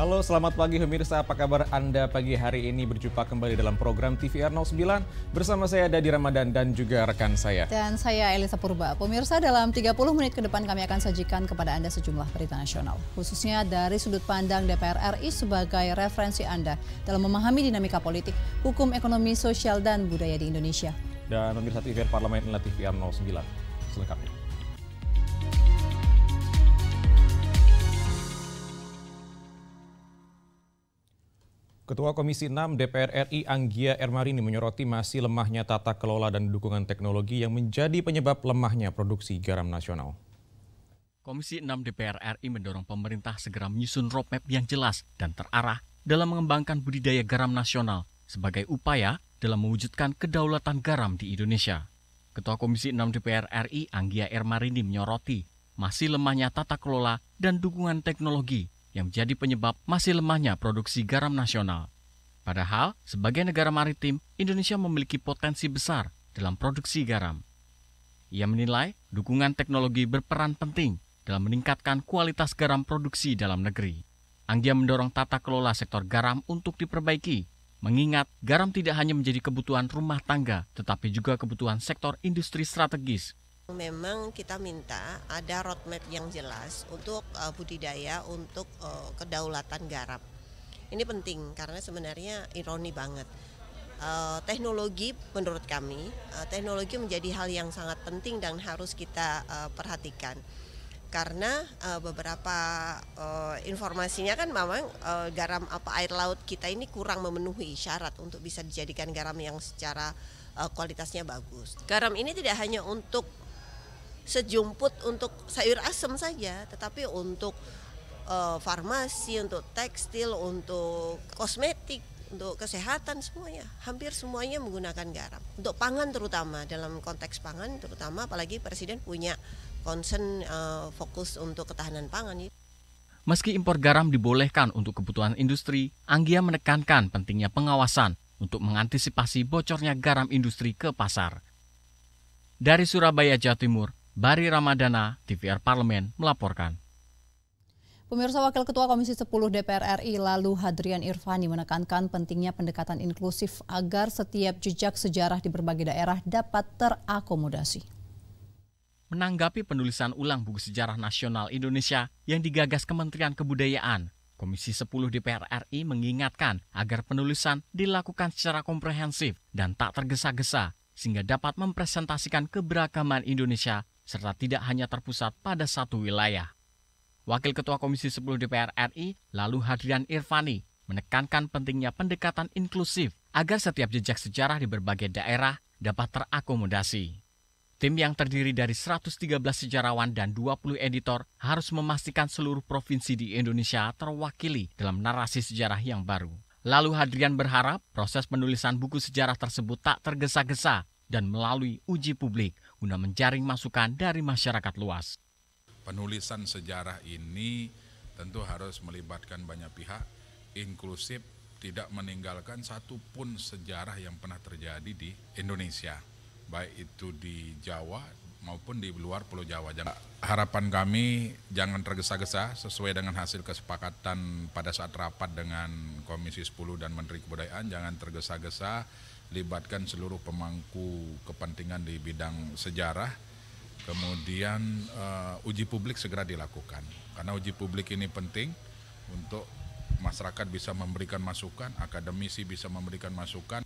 Halo, selamat pagi pemirsa. Apa kabar Anda pagi hari ini? Berjumpa kembali dalam program TVR 09 bersama saya Dadi Ramadan dan juga rekan saya. Dan saya Elisa Purba. Pemirsa, dalam 30 menit ke depan kami akan sajikan kepada Anda sejumlah berita nasional. Khususnya dari sudut pandang DPR RI sebagai referensi Anda dalam memahami dinamika politik, hukum, ekonomi, sosial, dan budaya di Indonesia. Dan pemirsa TVR Parlemen inilah TVR 09. Selengkapnya. Ketua Komisi 6 DPR RI Anggia Ermarini menyoroti masih lemahnya tata kelola dan dukungan teknologi yang menjadi penyebab lemahnya produksi garam nasional. Komisi 6 DPR RI mendorong pemerintah segera menyusun roadmap yang jelas dan terarah dalam mengembangkan budidaya garam nasional sebagai upaya dalam mewujudkan kedaulatan garam di Indonesia. Ketua Komisi 6 DPR RI Anggia Ermarini menyoroti masih lemahnya tata kelola dan dukungan teknologi yang menjadi penyebab masih lemahnya produksi garam nasional. Padahal, sebagai negara maritim, Indonesia memiliki potensi besar dalam produksi garam. Ia menilai dukungan teknologi berperan penting dalam meningkatkan kualitas garam produksi dalam negeri. Anggia mendorong tata kelola sektor garam untuk diperbaiki, mengingat garam tidak hanya menjadi kebutuhan rumah tangga, tetapi juga kebutuhan sektor industri strategis. Memang kita minta ada roadmap yang jelas untuk budidaya, untuk kedaulatan garam. Ini penting karena sebenarnya ironi banget. Teknologi menurut kami, teknologi menjadi hal yang sangat penting dan harus kita perhatikan. Karena beberapa informasinya kan memang garam air laut kita ini kurang memenuhi syarat untuk bisa dijadikan garam yang secara kualitasnya bagus. Garam ini tidak hanya untuk sejumput untuk sayur asem saja, tetapi untuk farmasi, untuk tekstil, untuk kosmetik, untuk kesehatan semuanya, hampir semuanya menggunakan garam. Untuk pangan terutama, dalam konteks pangan terutama, apalagi Presiden punya concern fokus untuk ketahanan pangan. Meski impor garam dibolehkan untuk kebutuhan industri, Anggia menekankan pentingnya pengawasan untuk mengantisipasi bocornya garam industri ke pasar. Dari Surabaya, Jawa Timur, Bari Ramadana, TVR Parlemen melaporkan. Pemirsa, Wakil Ketua Komisi 10 DPR RI lalu Hadrian Irfani menekankan pentingnya pendekatan inklusif agar setiap jejak sejarah di berbagai daerah dapat terakomodasi. Menanggapi penulisan ulang buku sejarah nasional Indonesia yang digagas Kementerian Kebudayaan, Komisi 10 DPR RI mengingatkan agar penulisan dilakukan secara komprehensif dan tak tergesa-gesa sehingga dapat mempresentasikan keberagaman Indonesia serta tidak hanya terpusat pada satu wilayah. Wakil Ketua Komisi 10 DPR RI, lalu Hadrian Irfani, menekankan pentingnya pendekatan inklusif agar setiap jejak sejarah di berbagai daerah dapat terakomodasi. Tim yang terdiri dari 113 sejarawan dan 20 editor harus memastikan seluruh provinsi di Indonesia terwakili dalam narasi sejarah yang baru. Lalu Hadrian berharap proses penulisan buku sejarah tersebut tak tergesa-gesa dan melalui uji publik guna menjaring masukan dari masyarakat luas. Penulisan sejarah ini tentu harus melibatkan banyak pihak, inklusif, tidak meninggalkan satupun sejarah yang pernah terjadi di Indonesia, baik itu di Jawa maupun di luar Pulau Jawa. Harapan kami jangan tergesa-gesa sesuai dengan hasil kesepakatan pada saat rapat dengan Komisi 10 dan Menteri Kebudayaan, jangan tergesa-gesa, libatkan seluruh pemangku kepentingan di bidang sejarah, kemudian uji publik segera dilakukan. Karena uji publik ini penting untuk masyarakat bisa memberikan masukan, akademisi bisa memberikan masukan.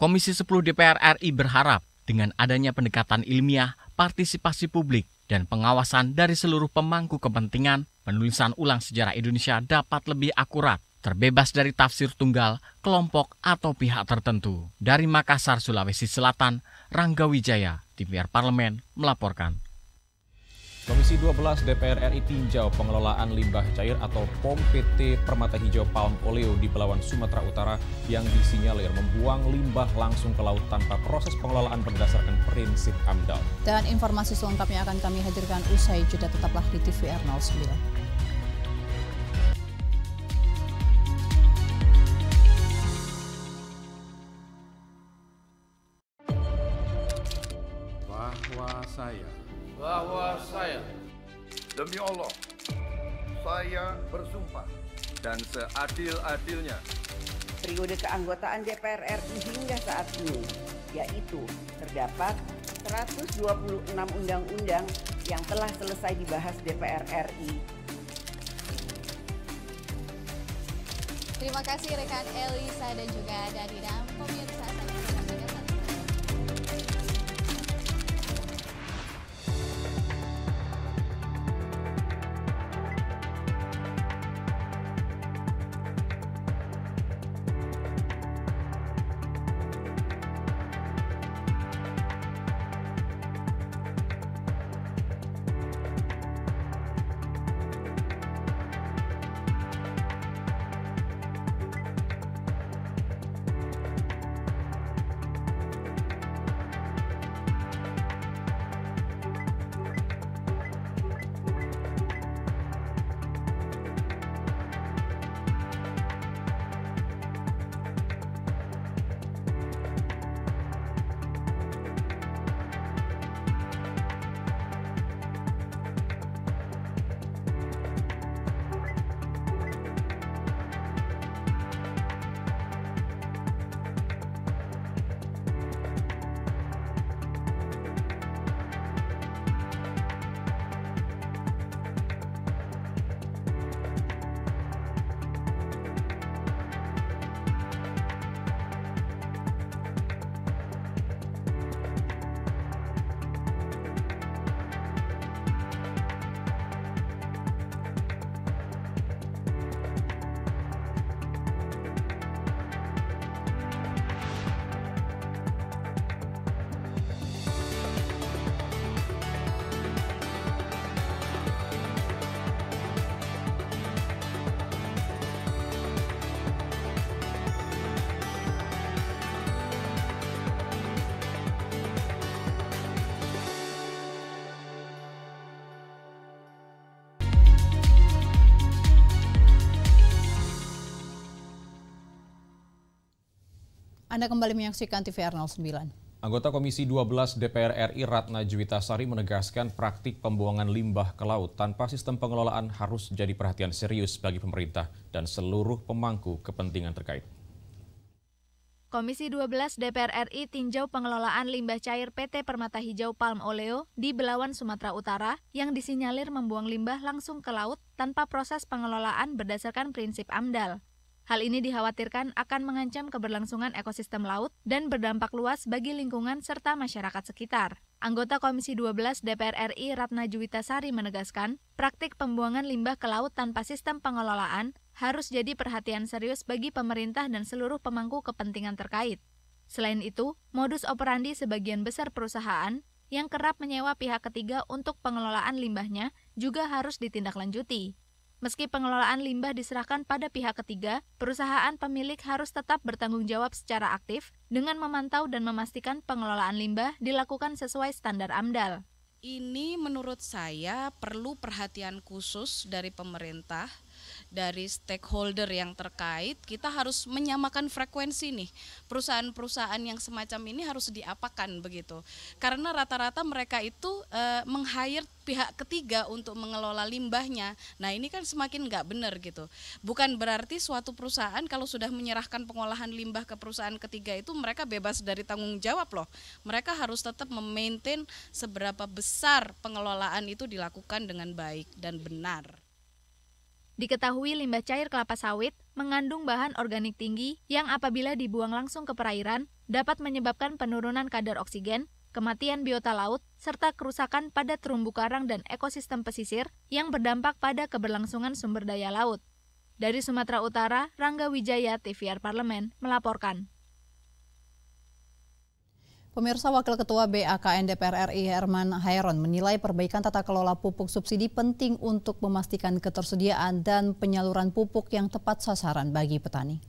Komisi 10 DPR RI berharap dengan adanya pendekatan ilmiah, partisipasi publik, dan pengawasan dari seluruh pemangku kepentingan, penulisan ulang sejarah Indonesia dapat lebih akurat, terbebas dari tafsir tunggal, kelompok, atau pihak tertentu. Dari Makassar, Sulawesi Selatan, Rangga Wijaya, TVR Parlemen melaporkan. Komisi 12 DPR RI tinjau pengelolaan limbah cair atau POM PT Permata Hijau Palm Oleo di Belawan, Sumatera Utara yang disinyalir membuang limbah langsung ke laut tanpa proses pengelolaan berdasarkan prinsip AMDAL. Dan informasi selengkapnya akan kami hadirkan usai jeda, tetaplah di TVR 09. Bahwa saya demi Allah, saya bersumpah dan seadil-adilnya. Periode keanggotaan DPR RI hingga saat ini, yaitu terdapat 126 undang-undang yang telah selesai dibahas DPR RI. Terima kasih rekan Elisa dan juga Danida. Pemirsa, Anda kembali menyaksikan TVR 09. Anggota Komisi 12 DPR RI Ratna Juwitasari menegaskan praktik pembuangan limbah ke laut tanpa sistem pengelolaan harus jadi perhatian serius bagi pemerintah dan seluruh pemangku kepentingan terkait. Komisi 12 DPR RI tinjau pengelolaan limbah cair PT Permata Hijau Palm Oleo di Belawan, Sumatera Utara yang disinyalir membuang limbah langsung ke laut tanpa proses pengelolaan berdasarkan prinsip AMDAL. Hal ini dikhawatirkan akan mengancam keberlangsungan ekosistem laut dan berdampak luas bagi lingkungan serta masyarakat sekitar. Anggota Komisi 12 DPR RI Ratna Juwitasari menegaskan, praktik pembuangan limbah ke laut tanpa sistem pengelolaan harus jadi perhatian serius bagi pemerintah dan seluruh pemangku kepentingan terkait. Selain itu, modus operandi sebagian besar perusahaan yang kerap menyewa pihak ketiga untuk pengelolaan limbahnya juga harus ditindaklanjuti. Meski pengelolaan limbah diserahkan pada pihak ketiga, perusahaan pemilik harus tetap bertanggung jawab secara aktif dengan memantau dan memastikan pengelolaan limbah dilakukan sesuai standar AMDAL. Ini menurut saya perlu perhatian khusus dari pemerintah, dari stakeholder yang terkait. Kita harus menyamakan frekuensi nih. Perusahaan-perusahaan yang semacam ini harus diapakan begitu. Karena rata-rata mereka itu meng-hire pihak ketiga untuk mengelola limbahnya. Nah ini kan semakin nggak benar gitu. Bukan berarti suatu perusahaan kalau sudah menyerahkan pengolahan limbah ke perusahaan ketiga itu mereka bebas dari tanggung jawab loh. Mereka harus tetap memaintain seberapa besar pengelolaan itu dilakukan dengan baik dan benar. Diketahui limbah cair kelapa sawit mengandung bahan organik tinggi yang apabila dibuang langsung ke perairan dapat menyebabkan penurunan kadar oksigen, kematian biota laut, serta kerusakan pada terumbu karang dan ekosistem pesisir yang berdampak pada keberlangsungan sumber daya laut. Dari Sumatera Utara, Rangga Wijaya, TVR Parlemen, melaporkan. Pemirsa, Wakil Ketua BAKN DPR RI Herman Hairon menilai perbaikan tata kelola pupuk subsidi penting untuk memastikan ketersediaan dan penyaluran pupuk yang tepat sasaran bagi petani.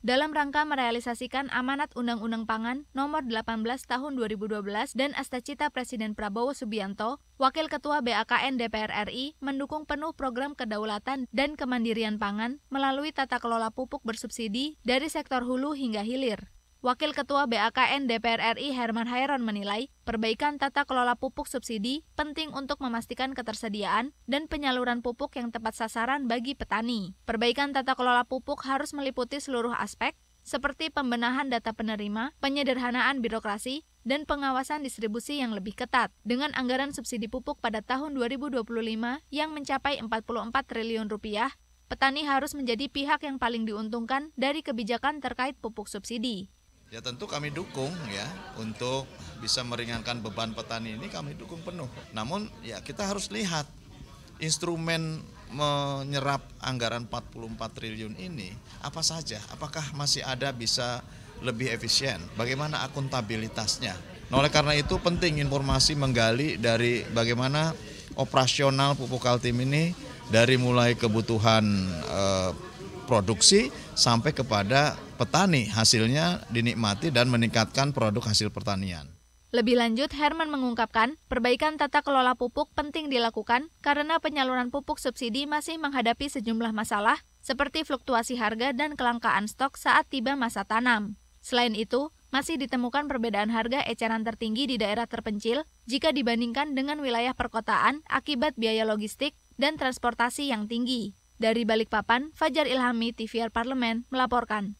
Dalam rangka merealisasikan amanat Undang-Undang Pangan Nomor 18 Tahun 2012 dan Astacita Presiden Prabowo Subianto, Wakil Ketua BAKN DPR RI mendukung penuh program kedaulatan dan kemandirian pangan melalui tata kelola pupuk bersubsidi dari sektor hulu hingga hilir. Wakil Ketua BAKN DPR RI Herman Hairon menilai, perbaikan tata kelola pupuk subsidi penting untuk memastikan ketersediaan dan penyaluran pupuk yang tepat sasaran bagi petani. Perbaikan tata kelola pupuk harus meliputi seluruh aspek, seperti pembenahan data penerima, penyederhanaan birokrasi, dan pengawasan distribusi yang lebih ketat. Dengan anggaran subsidi pupuk pada tahun 2025 yang mencapai 44 triliun rupiah, petani harus menjadi pihak yang paling diuntungkan dari kebijakan terkait pupuk subsidi. Ya tentu kami dukung ya untuk bisa meringankan beban petani ini kami dukung penuh. Namun ya kita harus lihat instrumen menyerap anggaran 44 triliun ini apa saja, apakah masih ada bisa lebih efisien, bagaimana akuntabilitasnya. Nah, oleh karena itu penting informasi menggali dari bagaimana operasional pupuk Kaltim ini dari mulai kebutuhan produksi sampai kepada petani, hasilnya dinikmati dan meningkatkan produk hasil pertanian. Lebih lanjut, Herman mengungkapkan, perbaikan tata kelola pupuk penting dilakukan karena penyaluran pupuk subsidi masih menghadapi sejumlah masalah seperti fluktuasi harga dan kelangkaan stok saat tiba masa tanam. Selain itu, masih ditemukan perbedaan harga eceran tertinggi di daerah terpencil jika dibandingkan dengan wilayah perkotaan akibat biaya logistik dan transportasi yang tinggi. Dari Balikpapan, Fajar Ilhami, TVR Parlemen, melaporkan.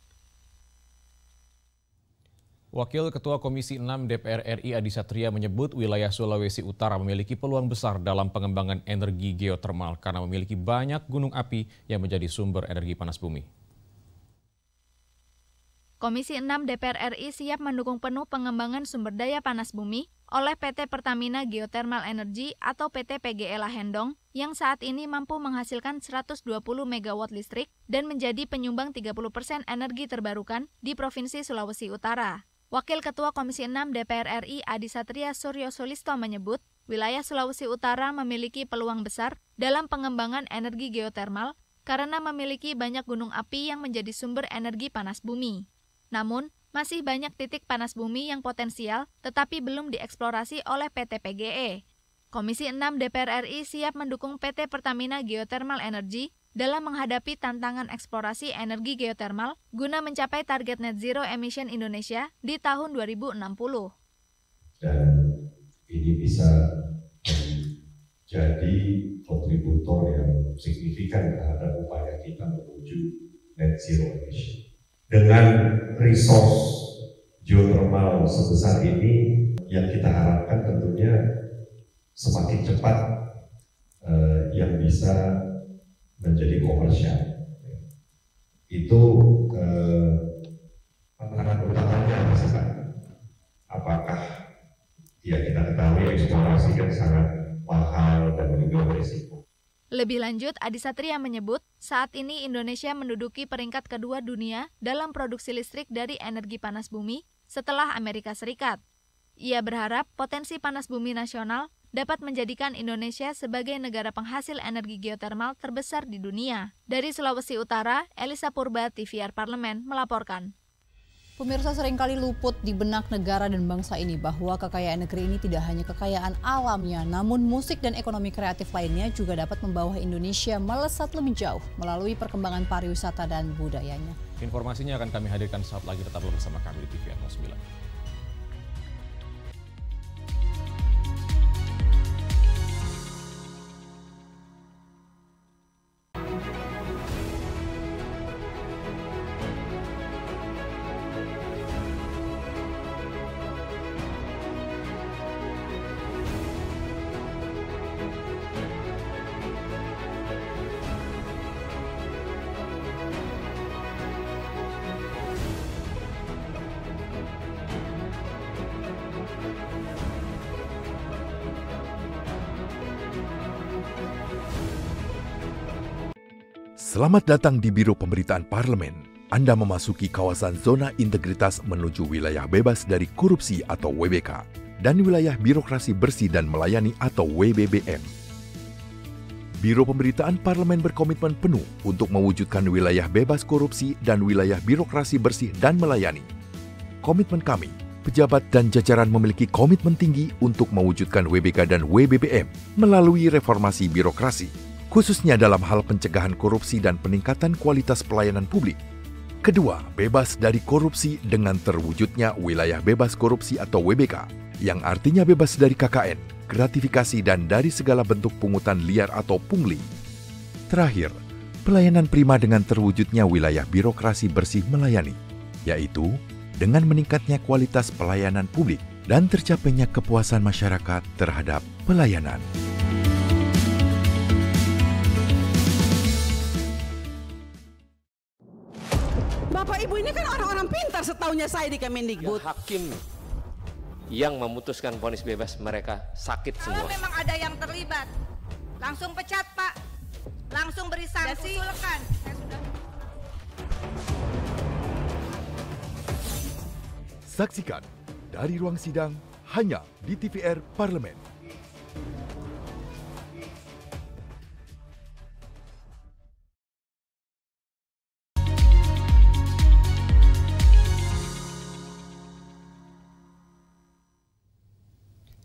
Wakil Ketua Komisi 6 DPR RI Adi Satria menyebut wilayah Sulawesi Utara memiliki peluang besar dalam pengembangan energi geotermal karena memiliki banyak gunung api yang menjadi sumber energi panas bumi. Komisi 6 DPR RI siap mendukung penuh pengembangan sumber daya panas bumi oleh PT Pertamina Geothermal Energy atau PT PGE Lahendong yang saat ini mampu menghasilkan 120 MW listrik dan menjadi penyumbang 30% energi terbarukan di Provinsi Sulawesi Utara. Wakil Ketua Komisi 6 DPR RI Adi Satria Suryo Sulisto menyebut, wilayah Sulawesi Utara memiliki peluang besar dalam pengembangan energi geotermal karena memiliki banyak gunung api yang menjadi sumber energi panas bumi. Namun, masih banyak titik panas bumi yang potensial tetapi belum dieksplorasi oleh PT PGE. Komisi 6 DPR RI siap mendukung PT Pertamina Geothermal Energy dalam menghadapi tantangan eksplorasi energi geotermal guna mencapai target net zero emission Indonesia di tahun 2060. Dan ini bisa menjadi kontributor yang signifikan terhadap upaya kita menuju net zero emission. Dengan resource geothermal sebesar ini, yang kita harapkan tentunya semakin cepat yang bisa menjadi komersial. Itu tantangan utamanya misalkan, apakah ya kita ketahui eksplorasi kan sangat mahal dan juga berisiko. Lebih lanjut, Adi Satria menyebut, saat ini Indonesia menduduki peringkat kedua dunia dalam produksi listrik dari energi panas bumi setelah Amerika Serikat. Ia berharap potensi panas bumi nasional dapat menjadikan Indonesia sebagai negara penghasil energi geotermal terbesar di dunia. Dari Sulawesi Utara, Elisa Purba, TVR Parlemen, melaporkan. Pemirsa, seringkali luput di benak negara dan bangsa ini bahwa kekayaan negeri ini tidak hanya kekayaan alamnya, namun musik dan ekonomi kreatif lainnya juga dapat membawa Indonesia melesat lebih jauh melalui perkembangan pariwisata dan budayanya. Informasinya akan kami hadirkan saat lagi, tetap bersama kami di TVR 09. Selamat datang di Biro Pemberitaan Parlemen. Anda memasuki kawasan zona integritas menuju wilayah bebas dari korupsi atau WBK dan wilayah birokrasi bersih dan melayani atau WBBM. Biro Pemberitaan Parlemen berkomitmen penuh untuk mewujudkan wilayah bebas korupsi dan wilayah birokrasi bersih dan melayani. Komitmen kami, pejabat dan jajaran memiliki komitmen tinggi untuk mewujudkan WBK dan WBBM melalui reformasi birokrasi, khususnya dalam hal pencegahan korupsi dan peningkatan kualitas pelayanan publik. Kedua, bebas dari korupsi dengan terwujudnya wilayah bebas korupsi atau WBK, yang artinya bebas dari KKN, gratifikasi dan dari segala bentuk pungutan liar atau pungli. Terakhir, pelayanan prima dengan terwujudnya wilayah birokrasi bersih melayani, yaitu dengan meningkatnya kualitas pelayanan publik dan tercapainya kepuasan masyarakat terhadap pelayanan. Bapak Ibu ini kan orang-orang pintar setaunya saya di Kemendikbud. Ya, hakim yang memutuskan vonis bebas mereka sakit semua. Kalau memang ada yang terlibat, langsung pecat Pak, langsung beri sanksi. Usulkan. Saksikan dari ruang sidang hanya di TVR Parlemen.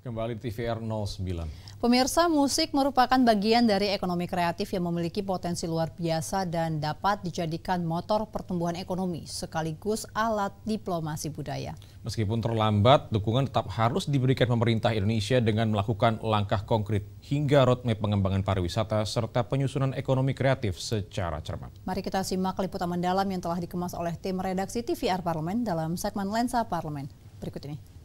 Kembali TVR 09. Pemirsa, musik merupakan bagian dari ekonomi kreatif yang memiliki potensi luar biasa dan dapat dijadikan motor pertumbuhan ekonomi sekaligus alat diplomasi budaya. Meskipun terlambat, dukungan tetap harus diberikan pemerintah Indonesia dengan melakukan langkah konkret hingga roadmap pengembangan pariwisata serta penyusunan ekonomi kreatif secara cermat. Mari kita simak liputan mendalam yang telah dikemas oleh tim redaksi TVR Parlemen dalam segmen Lensa Parlemen. Berikut ini.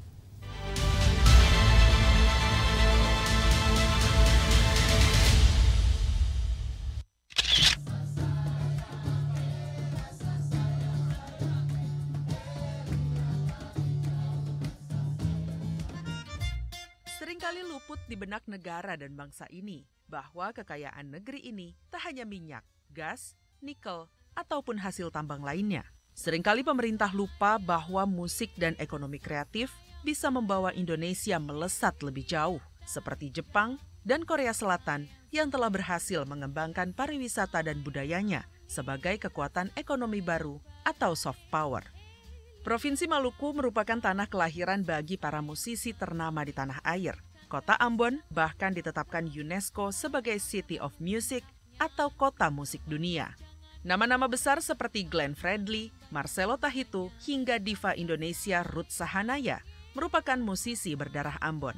Seringkali luput di benak negara dan bangsa ini bahwa kekayaan negeri ini tak hanya minyak, gas, nikel, ataupun hasil tambang lainnya. Seringkali pemerintah lupa bahwa musik dan ekonomi kreatif bisa membawa Indonesia melesat lebih jauh, seperti Jepang dan Korea Selatan yang telah berhasil mengembangkan pariwisata dan budayanya sebagai kekuatan ekonomi baru atau soft power. Provinsi Maluku merupakan tanah kelahiran bagi para musisi ternama di tanah air. Kota Ambon bahkan ditetapkan UNESCO sebagai City of Music atau Kota Musik Dunia. Nama-nama besar seperti Glenn Fredly, Marcelo Tahitu, hingga diva Indonesia Ruth Sahanaya merupakan musisi berdarah Ambon.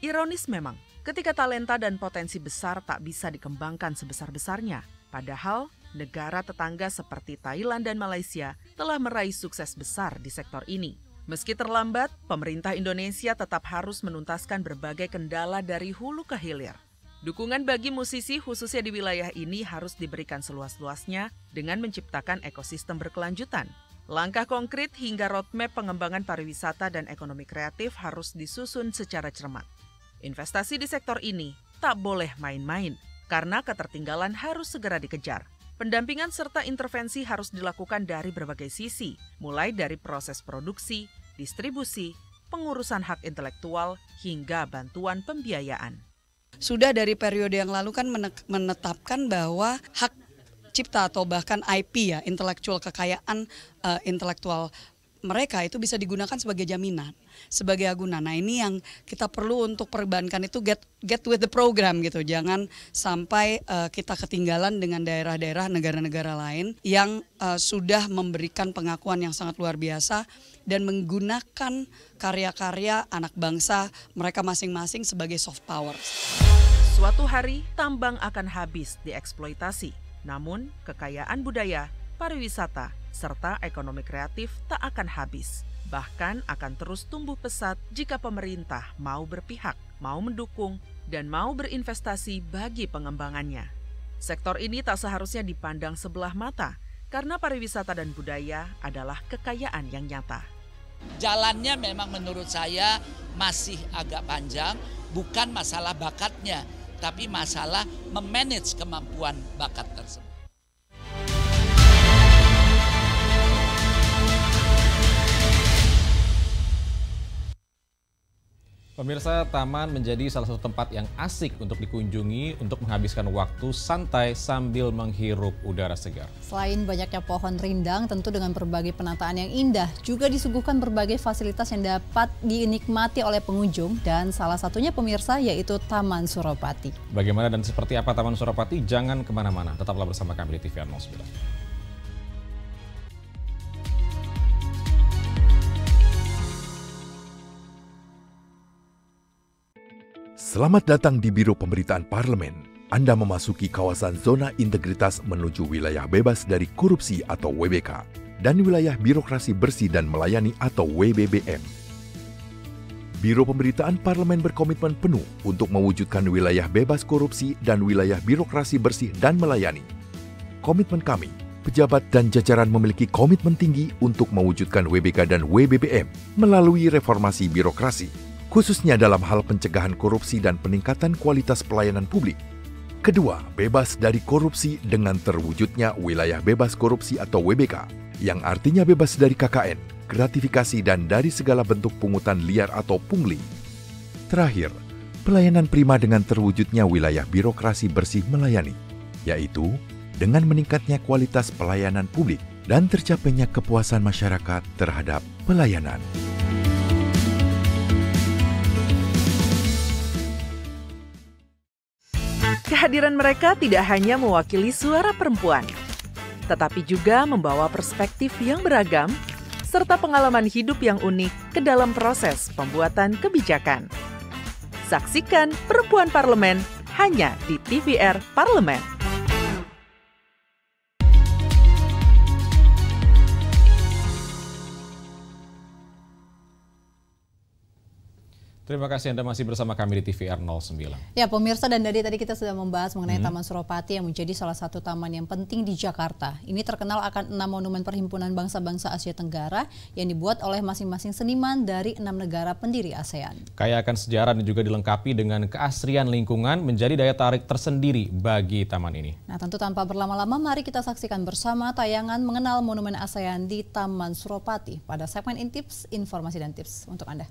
Ironis memang, ketika talenta dan potensi besar tak bisa dikembangkan sebesar-besarnya, padahal negara tetangga seperti Thailand dan Malaysia telah meraih sukses besar di sektor ini. Meski terlambat, pemerintah Indonesia tetap harus menuntaskan berbagai kendala dari hulu ke hilir. Dukungan bagi musisi khususnya di wilayah ini harus diberikan seluas-luasnya dengan menciptakan ekosistem berkelanjutan. Langkah konkret hingga roadmap pengembangan pariwisata dan ekonomi kreatif harus disusun secara cermat. Investasi di sektor ini tak boleh main-main, karena ketertinggalan harus segera dikejar. Pendampingan serta intervensi harus dilakukan dari berbagai sisi, mulai dari proses produksi, distribusi, pengurusan hak intelektual, hingga bantuan pembiayaan. Sudah dari periode yang lalu kan menetapkan bahwa hak cipta atau bahkan IP ya, intelektual kekayaan intelektual mereka itu bisa digunakan sebagai jaminan, sebagai agunan. Nah ini yang kita perlu untuk perbankan itu get with the program gitu. Jangan sampai kita ketinggalan dengan daerah-daerah negara-negara lain yang sudah memberikan pengakuan yang sangat luar biasa dan menggunakan karya-karya anak bangsa mereka masing-masing sebagai soft power. Suatu hari tambang akan habis dieksploitasi, namun kekayaan budaya, pariwisata, serta ekonomi kreatif tak akan habis. Bahkan akan terus tumbuh pesat jika pemerintah mau berpihak, mau mendukung, dan mau berinvestasi bagi pengembangannya. Sektor ini tak seharusnya dipandang sebelah mata, karena pariwisata dan budaya adalah kekayaan yang nyata. Jalannya memang menurut saya masih agak panjang, bukan masalah bakatnya, tapi masalah memanage kemampuan bakat tersebut. Pemirsa, taman menjadi salah satu tempat yang asik untuk dikunjungi untuk menghabiskan waktu santai sambil menghirup udara segar. Selain banyaknya pohon rindang, tentu dengan berbagai penataan yang indah, juga disuguhkan berbagai fasilitas yang dapat dinikmati oleh pengunjung, dan salah satunya pemirsa yaitu Taman Suropati. Bagaimana dan seperti apa Taman Suropati? Jangan kemana-mana, tetaplah bersama kami di TVR 09. Selamat datang di Biro Pemberitaan Parlemen. Anda memasuki kawasan zona integritas menuju wilayah bebas dari korupsi atau WBK dan wilayah birokrasi bersih dan melayani atau WBBM. Biro Pemberitaan Parlemen berkomitmen penuh untuk mewujudkan wilayah bebas korupsi dan wilayah birokrasi bersih dan melayani. Komitmen kami, pejabat dan jajaran memiliki komitmen tinggi untuk mewujudkan WBK dan WBBM melalui reformasi birokrasi, khususnya dalam hal pencegahan korupsi dan peningkatan kualitas pelayanan publik. Kedua, bebas dari korupsi dengan terwujudnya wilayah bebas korupsi atau WBK, yang artinya bebas dari KKN, gratifikasi dan dari segala bentuk pungutan liar atau pungli. Terakhir, pelayanan prima dengan terwujudnya wilayah birokrasi bersih melayani, yaitu dengan meningkatnya kualitas pelayanan publik dan tercapainya kepuasan masyarakat terhadap pelayanan. Kehadiran mereka tidak hanya mewakili suara perempuan, tetapi juga membawa perspektif yang beragam serta pengalaman hidup yang unik ke dalam proses pembuatan kebijakan. Saksikan Perempuan Parlemen hanya di TVR Parlemen. Terima kasih Anda masih bersama kami di TVR 09. Ya pemirsa, dan tadi kita sudah membahas mengenai Taman Suropati yang menjadi salah satu taman yang penting di Jakarta. Ini terkenal akan 6 monumen perhimpunan bangsa-bangsa Asia Tenggara yang dibuat oleh masing-masing seniman dari 6 negara pendiri ASEAN. Kaya akan sejarah dan juga dilengkapi dengan keasrian lingkungan menjadi daya tarik tersendiri bagi taman ini. Nah tentu tanpa berlama-lama, mari kita saksikan bersama tayangan mengenal monumen ASEAN di Taman Suropati pada segmen Intips, informasi dan tips untuk Anda.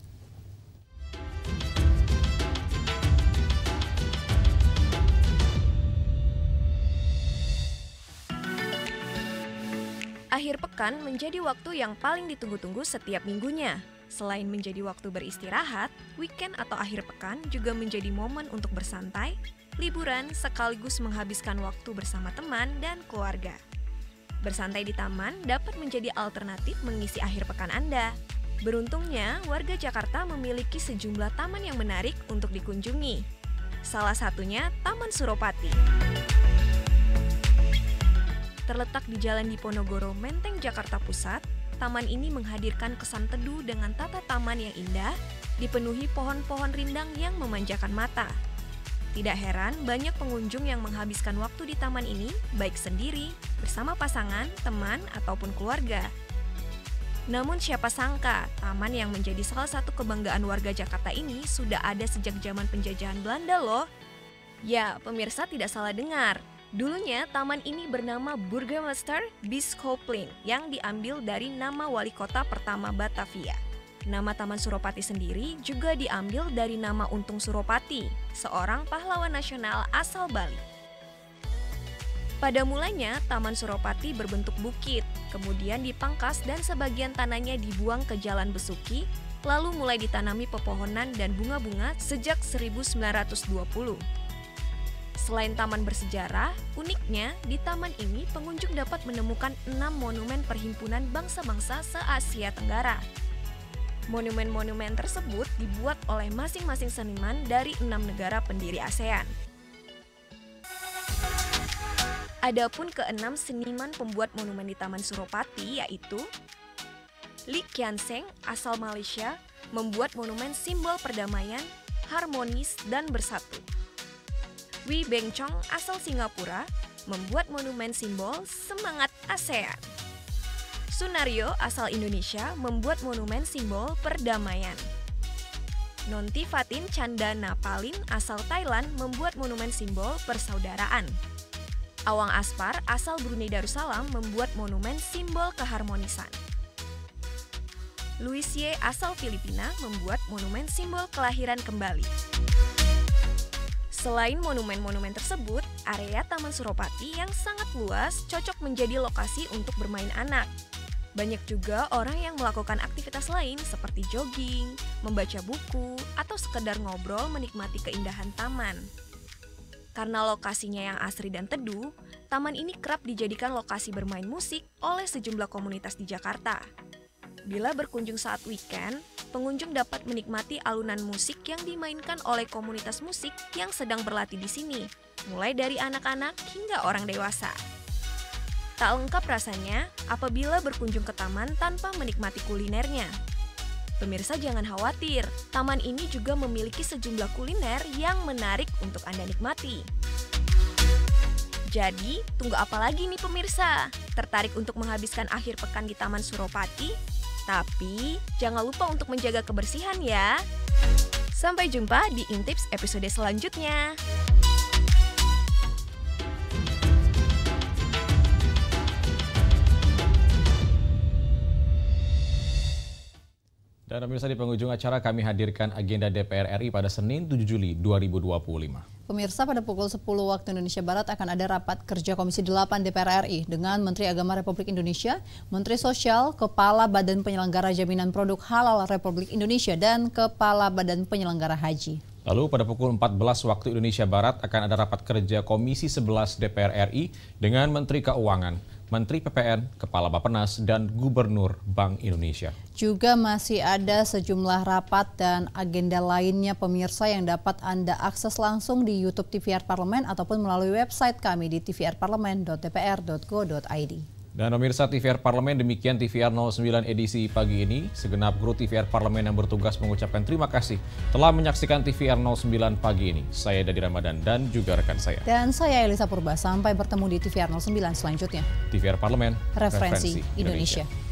Akhir pekan menjadi waktu yang paling ditunggu-tunggu setiap minggunya. Selain menjadi waktu beristirahat, weekend atau akhir pekan juga menjadi momen untuk bersantai, liburan, sekaligus menghabiskan waktu bersama teman dan keluarga. Bersantai di taman dapat menjadi alternatif mengisi akhir pekan Anda. Beruntungnya, warga Jakarta memiliki sejumlah taman yang menarik untuk dikunjungi. Salah satunya Taman Suropati. Terletak di Jalan Diponegoro, Menteng, Jakarta Pusat, taman ini menghadirkan kesan teduh dengan tata taman yang indah, dipenuhi pohon-pohon rindang yang memanjakan mata. Tidak heran banyak pengunjung yang menghabiskan waktu di taman ini, baik sendiri, bersama pasangan, teman, ataupun keluarga. Namun siapa sangka, taman yang menjadi salah satu kebanggaan warga Jakarta ini sudah ada sejak zaman penjajahan Belanda loh. Ya, pemirsa tidak salah dengar. Dulunya, taman ini bernama Burgemeester Bischofplein yang diambil dari nama wali kota pertama Batavia. Nama Taman Suropati sendiri juga diambil dari nama Untung Suropati, seorang pahlawan nasional asal Bali. Pada mulanya, Taman Suropati berbentuk bukit, kemudian dipangkas dan sebagian tanahnya dibuang ke Jalan Besuki, lalu mulai ditanami pepohonan dan bunga-bunga sejak 1920. Selain taman bersejarah, uniknya di taman ini pengunjung dapat menemukan 6 monumen perhimpunan bangsa-bangsa se-Asia Tenggara. Monumen-monumen tersebut dibuat oleh masing-masing seniman dari 6 negara pendiri ASEAN. Adapun ke-6 seniman pembuat monumen di Taman Suropati yaitu Lee Kian Seng asal Malaysia membuat monumen simbol perdamaian, harmonis, dan bersatu. Wee Beng Chong asal Singapura membuat monumen simbol semangat ASEAN. Sunario asal Indonesia membuat monumen simbol perdamaian. Nonti Fatin Chandana Palin asal Thailand membuat monumen simbol persaudaraan. Awang Aspar asal Brunei Darussalam membuat monumen simbol keharmonisan. Louis Ye asal Filipina membuat monumen simbol kelahiran kembali. Selain monumen-monumen tersebut, area Taman Suropati yang sangat luas cocok menjadi lokasi untuk bermain anak. Banyak juga orang yang melakukan aktivitas lain seperti jogging, membaca buku, atau sekedar ngobrol menikmati keindahan taman. Karena lokasinya yang asri dan teduh, taman ini kerap dijadikan lokasi bermain musik oleh sejumlah komunitas di Jakarta. Bila berkunjung saat weekend, pengunjung dapat menikmati alunan musik yang dimainkan oleh komunitas musik yang sedang berlatih di sini, mulai dari anak-anak hingga orang dewasa. Tak lengkap rasanya apabila berkunjung ke taman tanpa menikmati kulinernya. Pemirsa jangan khawatir, taman ini juga memiliki sejumlah kuliner yang menarik untuk Anda nikmati. Jadi, tunggu apa lagi nih pemirsa? Tertarik untuk menghabiskan akhir pekan di Taman Suropati? Tapi, jangan lupa untuk menjaga kebersihan ya. Sampai jumpa di Intips episode selanjutnya. Dan pemirsa, di penghujung acara kami hadirkan agenda DPR RI pada Senin 7 Juli 2025. Pemirsa, pada pukul 10 waktu Indonesia Barat akan ada rapat kerja Komisi 8 DPR RI dengan Menteri Agama Republik Indonesia, Menteri Sosial, Kepala Badan Penyelenggara Jaminan Produk Halal Republik Indonesia, dan Kepala Badan Penyelenggara Haji. Lalu pada pukul 14 waktu Indonesia Barat akan ada rapat kerja Komisi 11 DPR RI dengan Menteri Keuangan, Menteri PPN, Kepala Bappenas, dan Gubernur Bank Indonesia. Juga masih ada sejumlah rapat dan agenda lainnya pemirsa yang dapat Anda akses langsung di YouTube TVR Parlemen ataupun melalui website kami di tvrparlemen.dpr.go.id. Dan pemirsa, TVR Parlemen, demikian TVR 09 edisi pagi ini. Segenap kru TVR Parlemen yang bertugas mengucapkan terima kasih telah menyaksikan TVR 09 pagi ini. Saya Dadi Ramadan dan juga rekan saya. Dan saya Elisa Purba. Sampai bertemu di TVR 09 selanjutnya. TVR Parlemen, Referensi Indonesia.